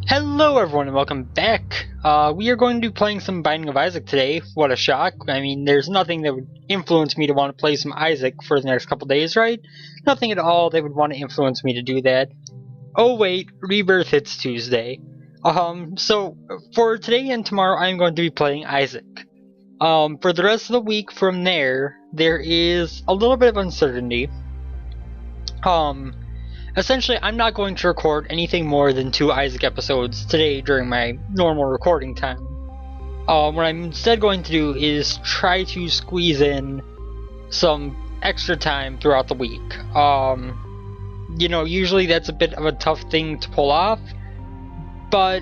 Hello everyone and welcome back. We are going to be playing some Binding of Isaac today. What a shock. I mean, there's nothing that would influence me to want to play some Isaac for the next couple days, right? Nothing at all that would want to influence me to do that. Oh wait, Rebirth hits Tuesday. So for today and tomorrow I'm going to be playing Isaac. For the rest of the week from there is a little bit of uncertainty. Essentially, I'm not going to record anything more than 2 Isaac episodes today during my normal recording time. What I'm instead going to do is try to squeeze in some extra time throughout the week. Usually that's a bit of a tough thing to pull off, but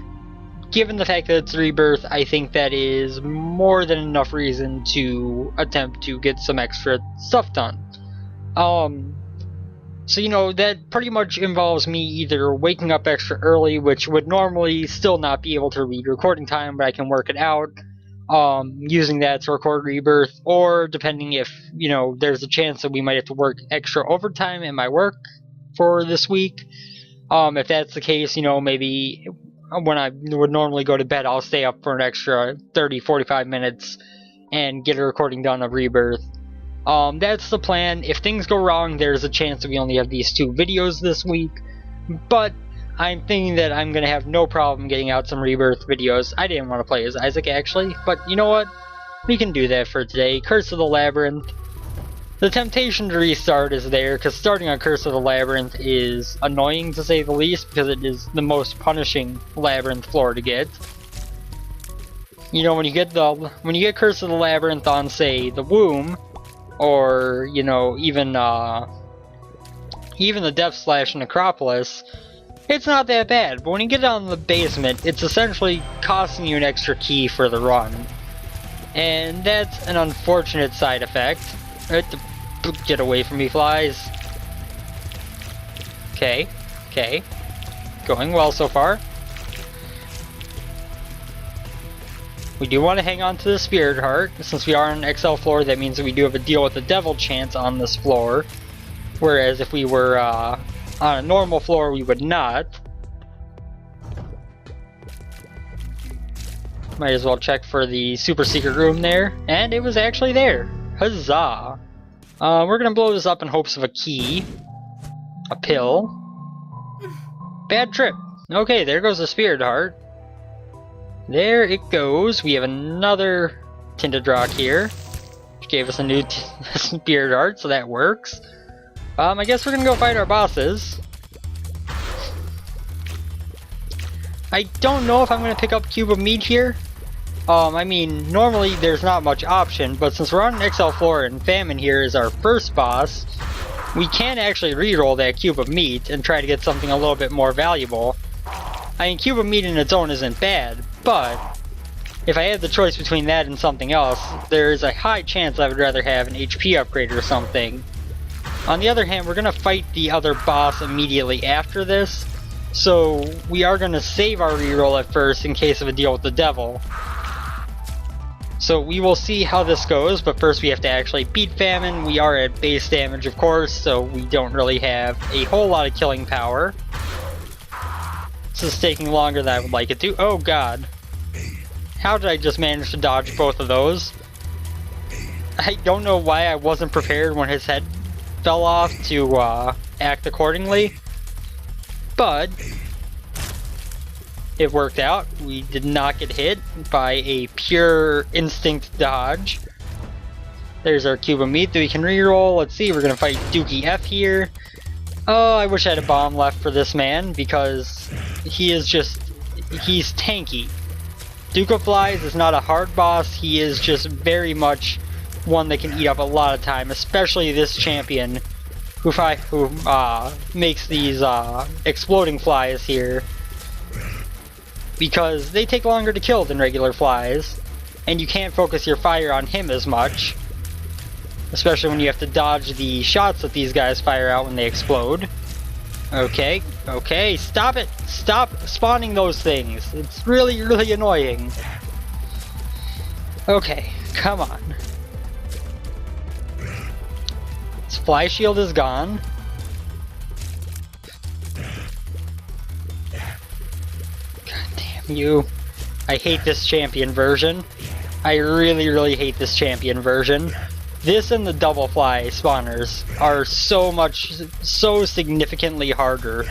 given the fact that it's Rebirth, I think that is more than enough reason to attempt to get some extra stuff done. So, that pretty much involves me either waking up extra early, which would normally still not be able to read recording time, but I can work it out, using that to record Rebirth, or depending if, there's a chance that we might have to work extra overtime in my work for this week. If that's the case, maybe when I would normally go to bed, I'll stay up for an extra 30-45 minutes and get a recording done of Rebirth. That's the plan. If things go wrong, there's a chance that we only have these 2 videos this week, but I'm thinking that I'm gonna have no problem getting out some Rebirth videos. I didn't want to play as Isaac actually, but you know what? We can do that for today. Curse of the Labyrinth. The temptation to restart is there, because starting on Curse of the Labyrinth is annoying to say the least, because it is the most punishing Labyrinth floor to get. When you get Curse of the Labyrinth on, say, the Womb, or even the Death Slash and Necropolis, it's not that bad. But when you get down in the basement, it's essentially costing you an extra key for the run, and that's an unfortunate side effect. Get away from me, flies. Okay, going well so far. We do want to hang on to the Spirit Heart. Since we are on an XL floor, that means that we do have a deal with the Devil chance on this floor. Whereas if we were on a normal floor, we would not. Might as well check for the super secret room there. And it was actually there. Huzzah! We're going to blow this up in hopes of a key. A pill. Bad trip. Okay, there goes the Spirit Heart. There it goes. We have another tinted rock here, which gave us a new Spirit Heart, so that works. I guess we're gonna go fight our bosses. I don't know if I'm gonna pick up Cube of Meat here. I mean, normally there's not much option, but since we're on an XL floor and Famine here is our first boss, we can actually reroll that Cube of Meat and try to get something a little bit more valuable. I mean, Cube of Meat in its own isn't bad, but if I had the choice between that and something else, there is a high chance I would rather have an HP upgrade or something. On the other hand, we're going to fight the other boss immediately after this, so we are going to save our reroll at first in case of a deal with the devil. So we will see how this goes, but first we have to actually beat Famine. We are at base damage, of course, so we don't really have a whole lot of killing power. This is taking longer than I would like it to. Oh god. How did I just manage to dodge both of those? I don't know why I wasn't prepared when his head fell off to act accordingly. But it worked out. We did not get hit by a pure instinct dodge. There's our Cube of Meat that we can reroll. Let's see, we're gonna fight Dookie F here. Oh, I wish I had a bomb left for this man, because he's tanky. Duke of Flies is not a hard boss, he is just very much one that can eat up a lot of time, especially this champion who makes these exploding flies here, because they take longer to kill than regular flies, and you can't focus your fire on him as much. Especially when you have to dodge the shots that these guys fire out when they explode. Okay, stop it! Stop spawning those things! It's really, really annoying. Okay, come on. His fly shield is gone. you. I hate this champion version. I really hate this champion version. This and the double fly spawners are so significantly harder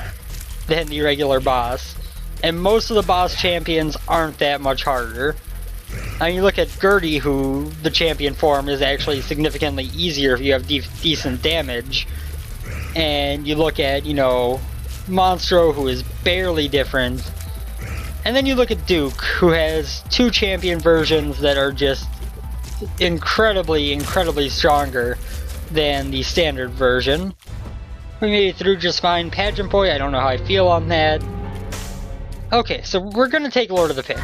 than the regular boss. And most of the boss champions aren't that much harder. I mean, you look at Gertie, who the champion form is actually significantly easier if you have decent damage. And you look at, you know, Monstro, who is barely different. And then you look at Duke, who has two champion versions that are just incredibly stronger than the standard version. We made it through just fine. Pageant Boy, I don't know how I feel on that. Okay, so we're gonna take Lord of the Pit.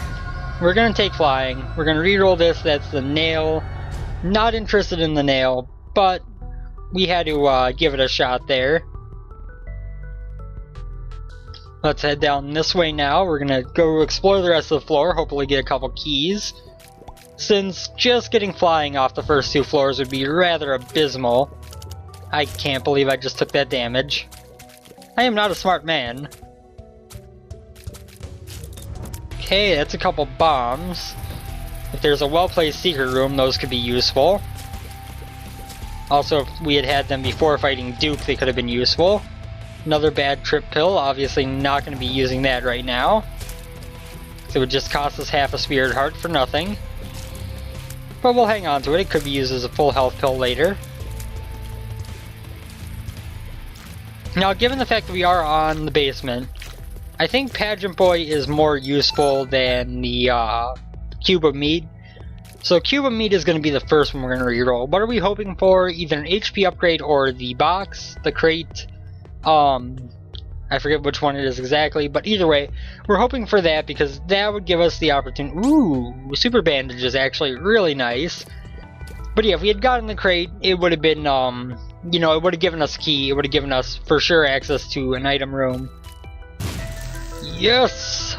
We're gonna take Flying. We're gonna reroll this. That's the nail. Not interested in the nail, but we had to give it a shot there. Let's head down this way now. We're gonna go explore the rest of the floor, hopefully get a couple keys. Since just getting Flying off the first two floors would be rather abysmal. I can't believe I just took that damage. I am not a smart man. Okay, that's a couple bombs. If there's a well-placed secret room, those could be useful. Also, if we had had them before fighting Duke, they could have been useful. Another bad trip pill, obviously not going to be using that right now. So it would just cost us half a spirit heart for nothing. But we'll hang on to it, it could be used as a full health pill later. Now, given the fact that we are on the basement, I think Pageant Boy is more useful than the Cube of Meat. So Cube of Meat is going to be the first one we're going to reroll. What are we hoping for? Either an HP upgrade or the box, the crate. I forget which one it is exactly, but either way, we're hoping for that because that would give us the opportunity. Ooh, Super Bandage is actually really nice. But yeah, if we had gotten the crate, it would have been, you know, it would have given us a key. It would have given us, for sure, access to an item room. Yes!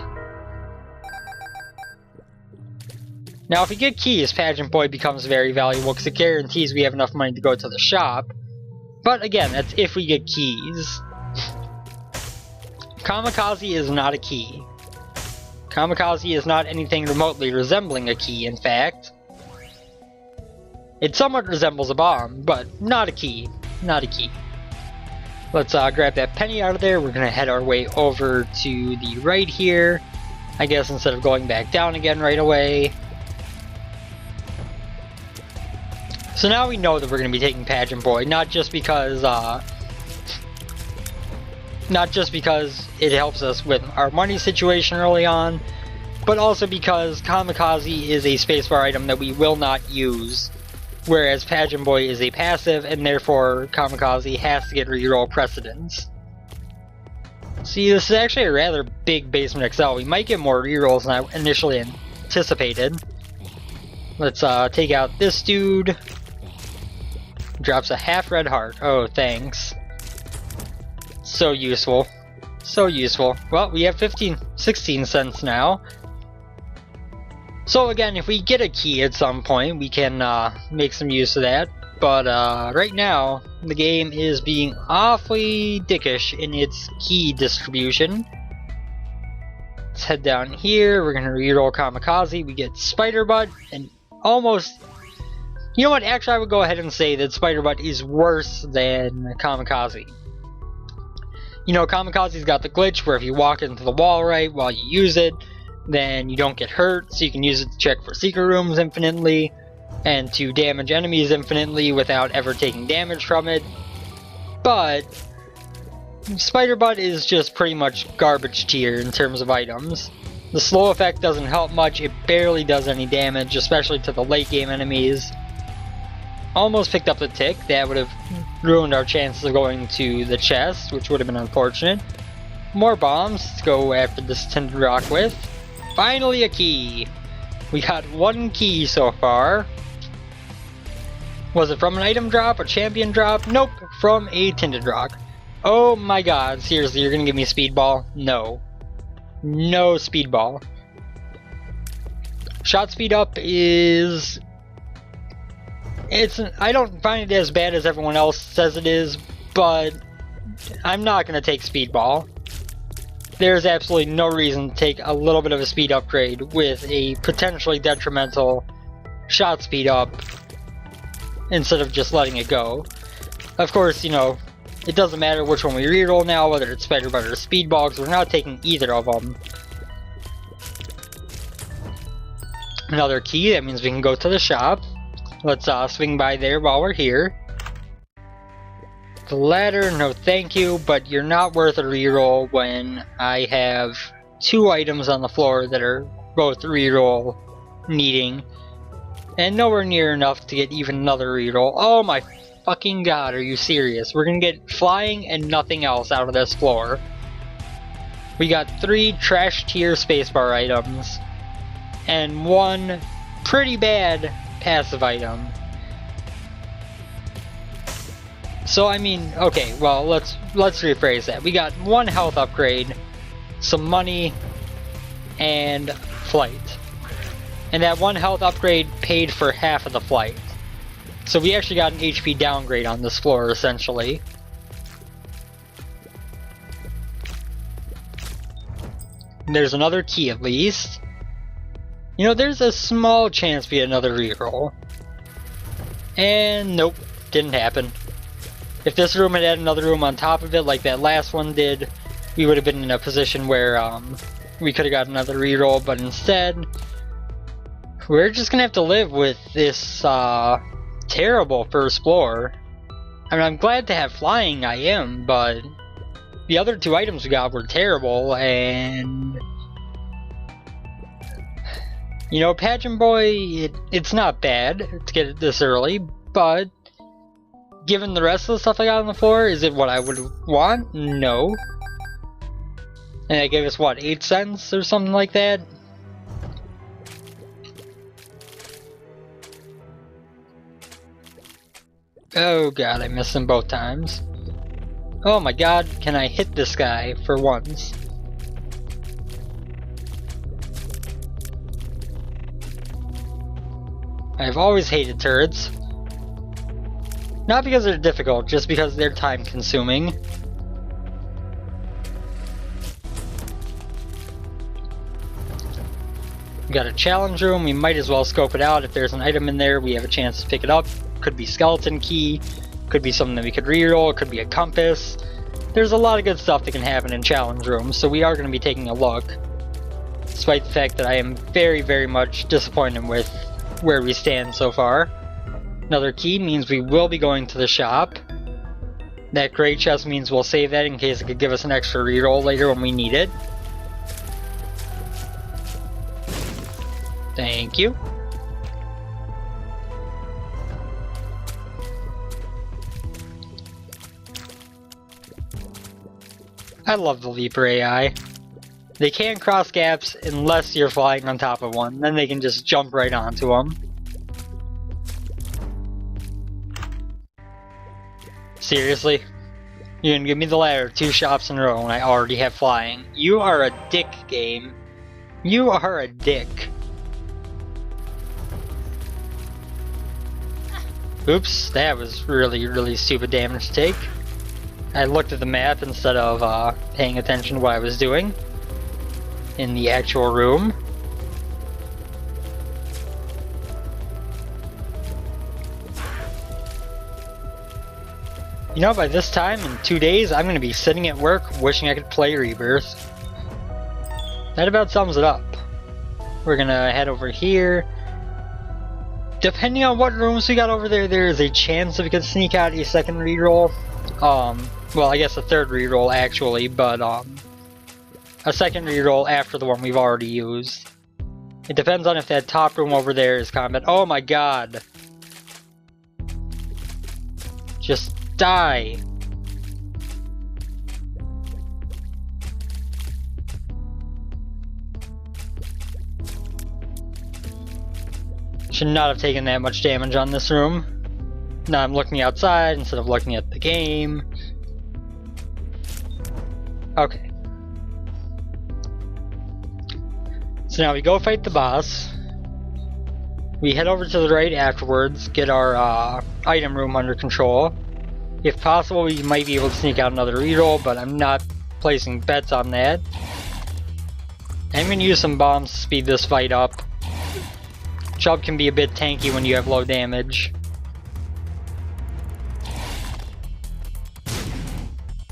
Now, if we get keys, Pageant Boy becomes very valuable because it guarantees we have enough money to go to the shop. But again, that's if we get keys. Kamikaze is not a key. Kamikaze is not anything remotely resembling a key, in fact. It somewhat resembles a bomb, but not a key. Not a key. Let's grab that penny out of there. We're going to head our way over to the right here. I guess instead of going back down again right away. So now we know that we're going to be taking Pageant Boy, not just because it helps us with our money situation early on, but also because Kamikaze is a spacebar item that we will not use, whereas Pageant Boy is a passive, and therefore Kamikaze has to get reroll precedence. See, this is actually a rather big basement XL. We might get more rerolls than I initially anticipated. Let's take out this dude. Drops a half red heart. Oh, thanks. So useful. So useful. Well, we have 16 cents now. So again, if we get a key at some point, we can make some use of that. But right now, the game is being awfully dickish in its key distribution. Let's head down here. We're going to reroll Kamikaze. We get Spider Butt and almost... You know what? Actually, I would go ahead and say that Spider Butt is worse than Kamikaze. You know, Kamikaze's got the glitch where if you walk into the wall right while you use it, then you don't get hurt, so you can use it to check for secret rooms infinitely, and to damage enemies infinitely without ever taking damage from it. But Spider Butt is just pretty much garbage tier in terms of items. The slow effect doesn't help much, it barely does any damage, especially to the late game enemies. Almost picked up the tick. That would have ruined our chances of going to the chest, which would have been unfortunate. More bombs to go after this tinted rock with. Finally a key! We got one key so far. Was it from an item drop, a champion drop? Nope, from a tinted rock. Oh my god, seriously, you're gonna give me Speedball? No. No Speedball. Shot speed up is... I don't find it as bad as everyone else says it is, but I'm not going to take Speedball. there's absolutely no reason to take a little bit of a speed upgrade with a potentially detrimental shot speed up instead of just letting it go. Of course, you know, it doesn't matter which one we reroll now, whether it's Spider Bite or Speedball, because we're not taking either of them. Another key, that means we can go to the shop. Let's swing by there while we're here. The ladder, no thank you, but you're not worth a reroll when I have 2 items on the floor that are both reroll needing. And nowhere near enough to get even another reroll. Oh my fucking god, are you serious? We're gonna get flying and nothing else out of this floor. We got 3 trash tier spacebar items. And 1 pretty bad passive item. So I mean, okay, well let's rephrase that. We got 1 health upgrade, some money, and flight. And that 1 health upgrade paid for half of the flight. So we actually got an HP downgrade on this floor, essentially. There's another key at least. You know, there's a small chance we get another reroll. And nope, didn't happen. If this room had another room on top of it like that last one did, we would have been in a position where we could have got another reroll, but instead, we're just gonna have to live with this terrible first floor. I mean, I'm glad to have flying, I am, but the other 2 items we got were terrible, and you know, Pageant Boy, it's not bad to get it this early, but given the rest of the stuff I got on the floor, is it what I would want? No. And it gave us, what, 8 cents or something like that? Oh god, I missed him both times. Oh my god, can I hit this guy for once? I've always hated turds. Not because they're difficult, just because they're time consuming. We got a challenge room, we might as well scope it out. If there's an item in there, we have a chance to pick it up. Could be skeleton key, could be something that we could reroll, it could be a compass. There's a lot of good stuff that can happen in challenge rooms, so we are going to be taking a look. Despite the fact that I am very, very much disappointed with where we stand so far. Another key means we will be going to the shop. That gray chest means we'll save that in case it could give us an extra reroll later when we need it. Thank you. I love the Leaper AI. They can't cross gaps unless you're flying on top of one, then they can just jump right onto them. Seriously? You're gonna give me the ladder 2 shops in a row when I already have flying? You are a dick, game. You are a dick. Oops, that was really, really stupid damage to take. I looked at the map instead of paying attention to what I was doing in the actual room. You know, by this time, in 2 days, I'm going to be sitting at work wishing I could play Rebirth. That about sums it up. We're going to head over here. Depending on what rooms we got over there, there is a chance that we could sneak out a second reroll. Well, I guess a third reroll actually, but a second reroll after the one we've already used. It depends on if that top room over there is combat. Oh my god! Just die! Should not have taken that much damage on this room. Now I'm looking outside instead of looking at the game. Okay. So now we go fight the boss. We head over to the right afterwards, get our item room under control. If possible, we might be able to sneak out another reroll, but I'm not placing bets on that. I'm gonna use some bombs to speed this fight up. Chub can be a bit tanky when you have low damage.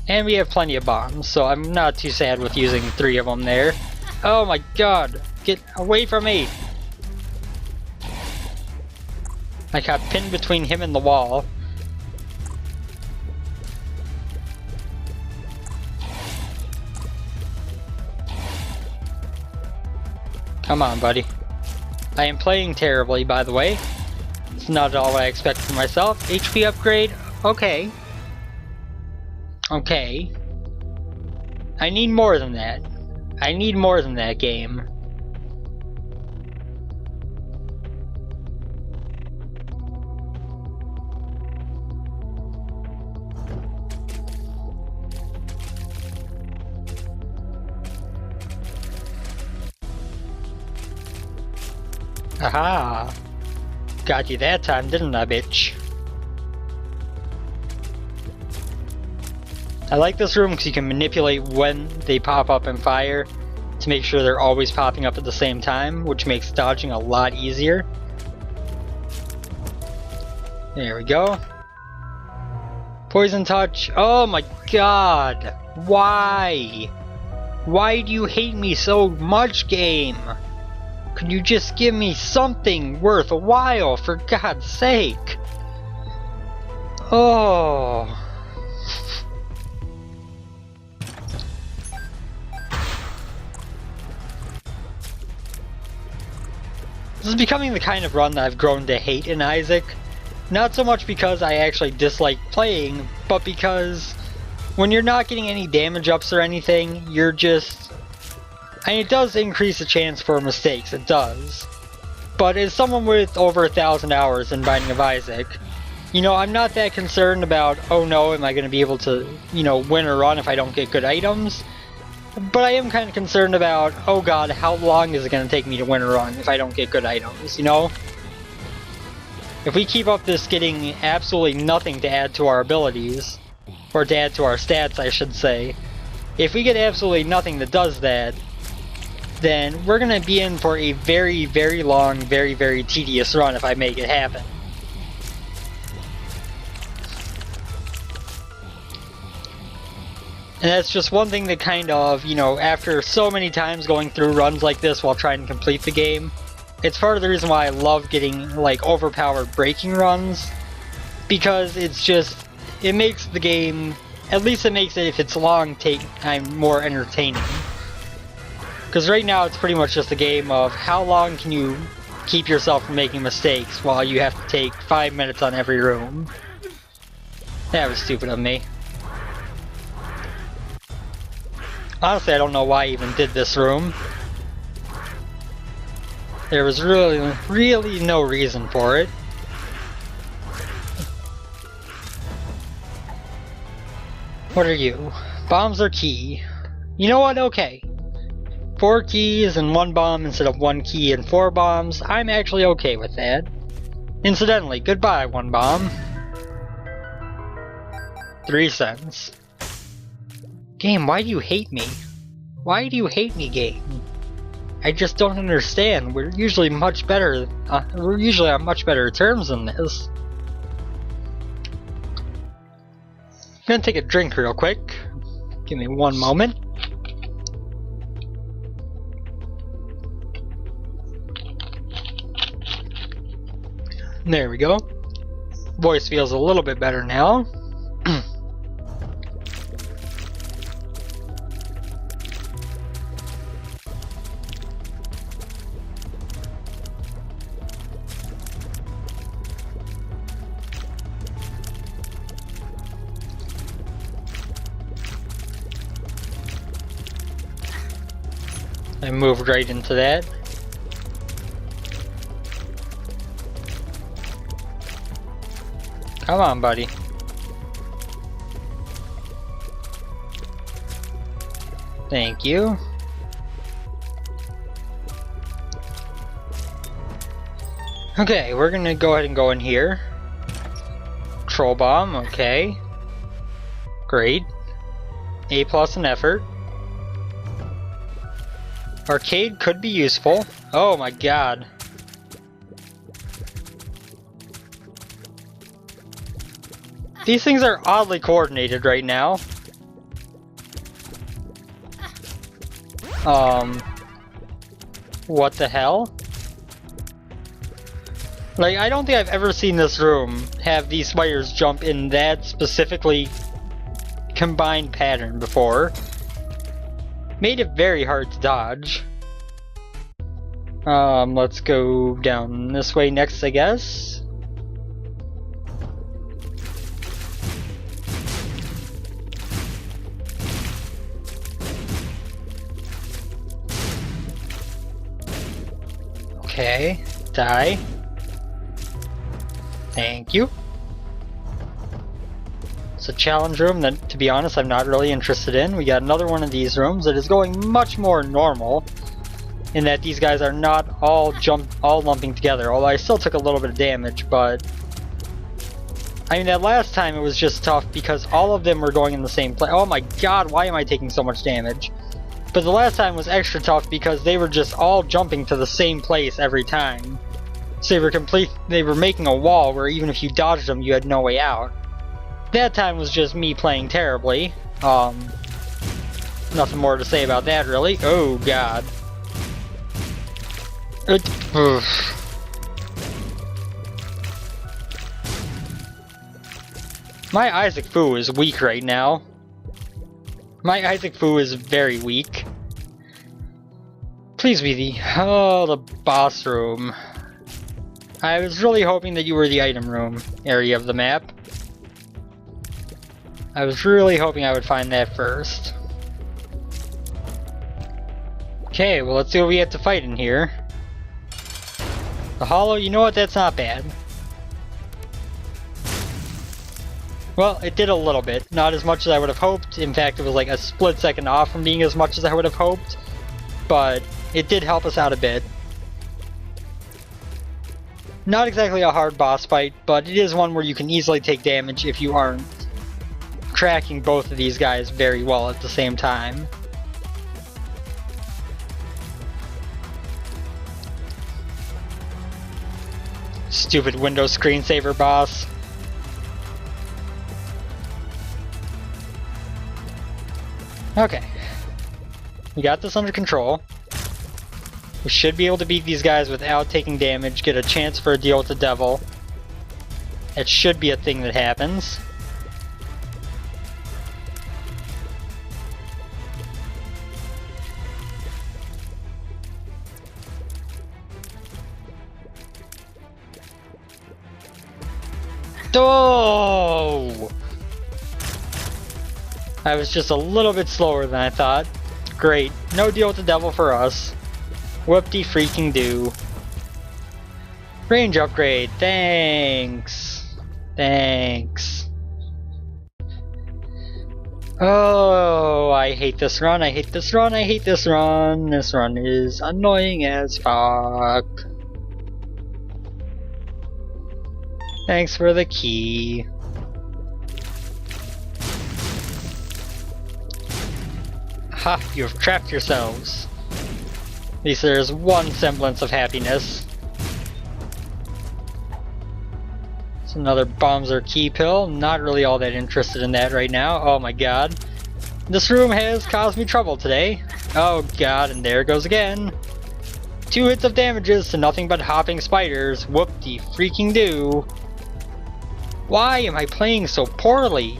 And we have plenty of bombs, so I'm not too sad with using 3 of them there. Oh my god! Get away from me! I got pinned between him and the wall. Come on, buddy. I am playing terribly, by the way. It's not at all what I expected for myself. HP upgrade? Okay. Okay. I need more than that. I need more than that, game. Aha! Got you that time, didn't I, bitch? I like this room because you can manipulate when they pop up and fire to make sure they're always popping up at the same time, which makes dodging a lot easier. There we go. Poison touch. Oh my god! Why? Why do you hate me so much, game? Could you just give me something worth a while, for God's sake? Oh. This is becoming the kind of run that I've grown to hate in Isaac. Not so much because I actually dislike playing, but because when you're not getting any damage ups or anything, you're just... I mean, it does increase the chance for mistakes, it does. But as someone with over 1,000 hours in Binding of Isaac, you know, I'm not that concerned about, oh no, am I going to be able to, you know, win or run if I don't get good items? But I am kind of concerned about, oh god, how long is it going to take me to win or run if I don't get good items, you know? If we keep up this getting absolutely nothing to add to our abilities, or to add to our stats, I should say, if we get absolutely nothing that does that, then we're going to be in for a very, very long, very, very tedious run if I make it happen. And that's just one thing that kind of, you know, after so many times going through runs like this while trying to complete the game, it's part of the reason why I love getting, like, overpowered breaking runs. Because it's just, it makes the game, at least it makes it, if it's long, take time more entertaining. Because right now it's pretty much just a game of how long can you keep yourself from making mistakes while you have to take 5 minutes on every room. That was stupid of me. Honestly, I don't know why I even did this room. There was really no reason for it. What are you? Bombs are key. You know what? Okay. 4 keys and 1 bomb instead of 1 key and 4 bombs. I'm actually okay with that. Incidentally, goodbye, 1 bomb. 3 cents. Game, why do you hate me? Why do you hate me, game? I just don't understand. We're usually much better. We're usually on much better terms than this. I'm gonna take a drink real quick. Give me 1 moment. There we go. Voice feels a little bit better now. I moved right into that. Come on, buddy. Thank you. Okay, we're gonna go ahead and go in here. Troll bomb, okay. Great. A+ in effort. Arcade could be useful. Oh my god. These things are oddly coordinated right now. What the hell? Like, I don't think I've ever seen this room have these spiders jump in that specifically combined pattern before. Made it very hard to dodge. Let's go down this way next, I guess. Okay, die. Thank you. It's a challenge room that, to be honest, I'm not really interested in. We got another one of these rooms that is going much more normal, in that these guys are not all lumping together. Although I still took a little bit of damage, but I mean, that last time it was just tough because all of them were going in the same place. Oh my god, why am I taking so much damage? But the last time was extra tough because they were just all jumping to the same place every time. So they were making a wall where even if you dodged them, you had no way out. That time was just me playing terribly. Nothing more to say about that, really. Oh god. My Isaac Fu is weak right now. My Isaac Fu is very weak. Please be the boss room. I was really hoping that you were the item room area of the map. I was really hoping I would find that first. Okay, well, let's see what we have to fight in here. The hollow, you know what, that's not bad. Well, it did a little bit. Not as much as I would have hoped. In fact, it was like a split second off from being as much as I would have hoped. But it did help us out a bit. Not exactly a hard boss fight, but it is one where you can easily take damage if you aren't tracking both of these guys very well at the same time. Stupid Windows screensaver boss. Okay. We got this under control. We should be able to beat these guys without taking damage, get a chance for a deal with the devil. It should be a thing that happens. Oh! I was just a little bit slower than I thought. Great. No deal with the devil for us. Whoop-de-freaking-do. Range upgrade. Thanks. Thanks. Oh, I hate this run. I hate this run. I hate this run. This run is annoying as fuck. Thanks for the key. Ha! You have trapped yourselves. At least there's one semblance of happiness. It's another bombs or key pill. Not really all that interested in that right now. Oh my god. This room has caused me trouble today. Oh god, and there it goes again. 2 hits of damages to nothing but hopping spiders. Whoop-de-freaking-do. Why am I playing so poorly?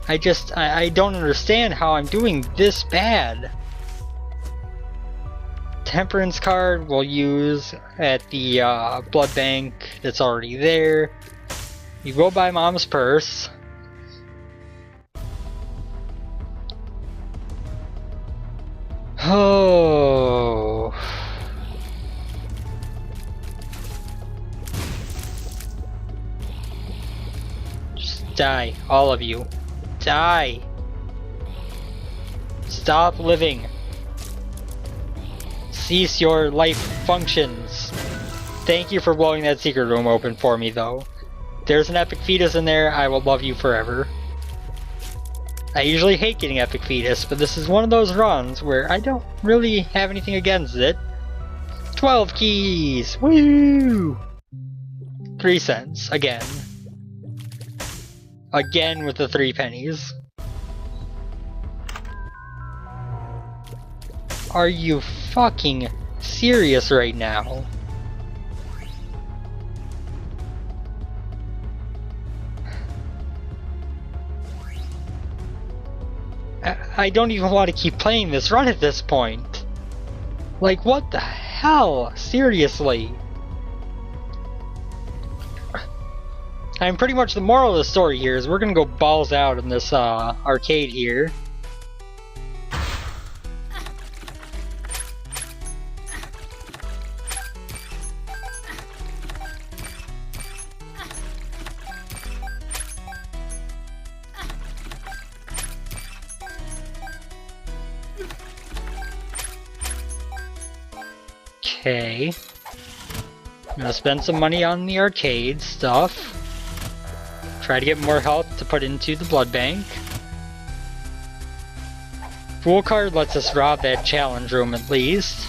I don't understand how I'm doing this bad. Temperance card we'll use at the blood bank that's already there. You go buy mom's purse. Oh. Just die, all of you. Die. Stop living. Cease your life functions. Thank you for blowing that secret room open for me, though. There's an epic fetus in there. I will love you forever. I usually hate getting Epic Fetus, but this is one of those runs where I don't really have anything against it. 12 keys! Woo! 3 cents, again. Again with the 3 pennies. Are you fucking serious right now? I don't even want to keep playing this run at this point. Like, what the hell? Seriously. I'm pretty much the moral of the story here is we're gonna go balls out in this arcade here. Okay. I'm gonna spend some money on the arcade stuff. Try to get more health to put into the blood bank. Fool card lets us rob that challenge room at least.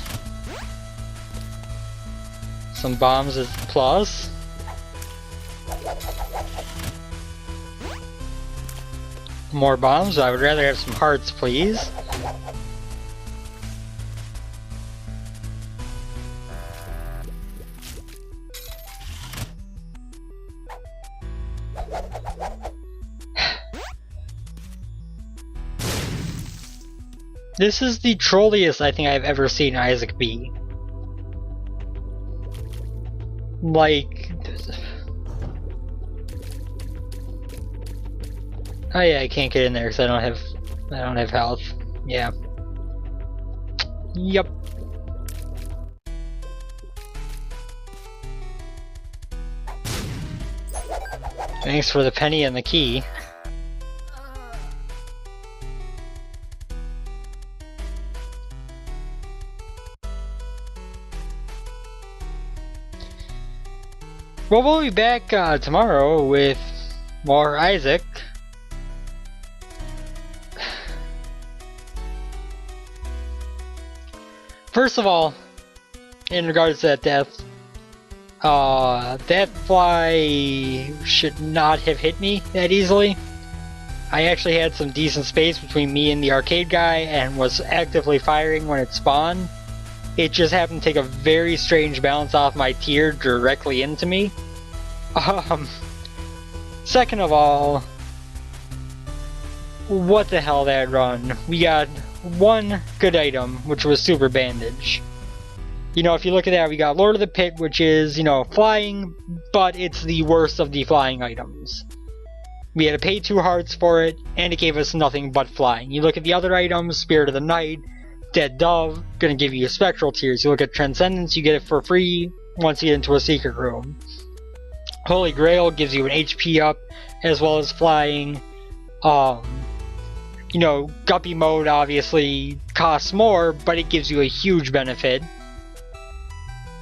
Some bombs is plus. More bombs, I would rather have some hearts, please. This is the trolliest I think I've ever seen Isaac be. Like... Oh yeah, I can't get in there because I don't have health. Yeah. Yup. Thanks for the penny and the key. Well, we'll be back tomorrow with more Isaac. First of all, in regards to that death, that fly should not have hit me that easily. I actually had some decent space between me and the arcade guy and was actively firing when it spawned. It just happened to take a very strange bounce off my tier directly into me. Second of all, what the hell that run? We got one good item, which was Super Bandage. You know, if you look at that, we got Lord of the Pit, which is, you know, flying, but it's the worst of the flying items. We had to pay 2 hearts for it, and it gave us nothing but flying. You look at the other items, Spirit of the Night, Dead Dove, gonna give you spectral tears. You look at Transcendence, you get it for free once you get into a secret room. Holy Grail gives you an HP up as well as flying. You know, Guppy mode obviously costs more, but it gives you a huge benefit.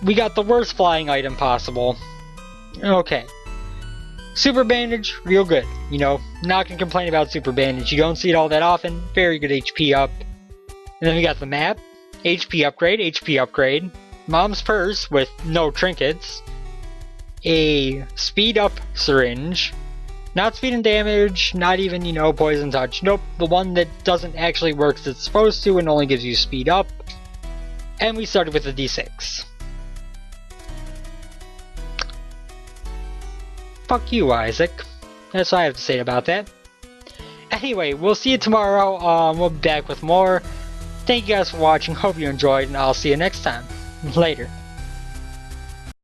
We got the worst flying item possible. Okay. Super Bandage, real good. You know, not gonna complain about Super Bandage. You don't see it all that often. Very good HP up. And then we got the map, HP upgrade, Mom's Purse with no trinkets, a speed up syringe, not speed and damage, not even, you know, poison touch, nope, the one that doesn't actually work as it's supposed to and only gives you speed up, and we started with a D6. Fuck you, Isaac. That's all I have to say about that. Anyway, we'll see you tomorrow, we'll be back with more. Thank you guys for watching, hope you enjoyed, and I'll see you next time. Later.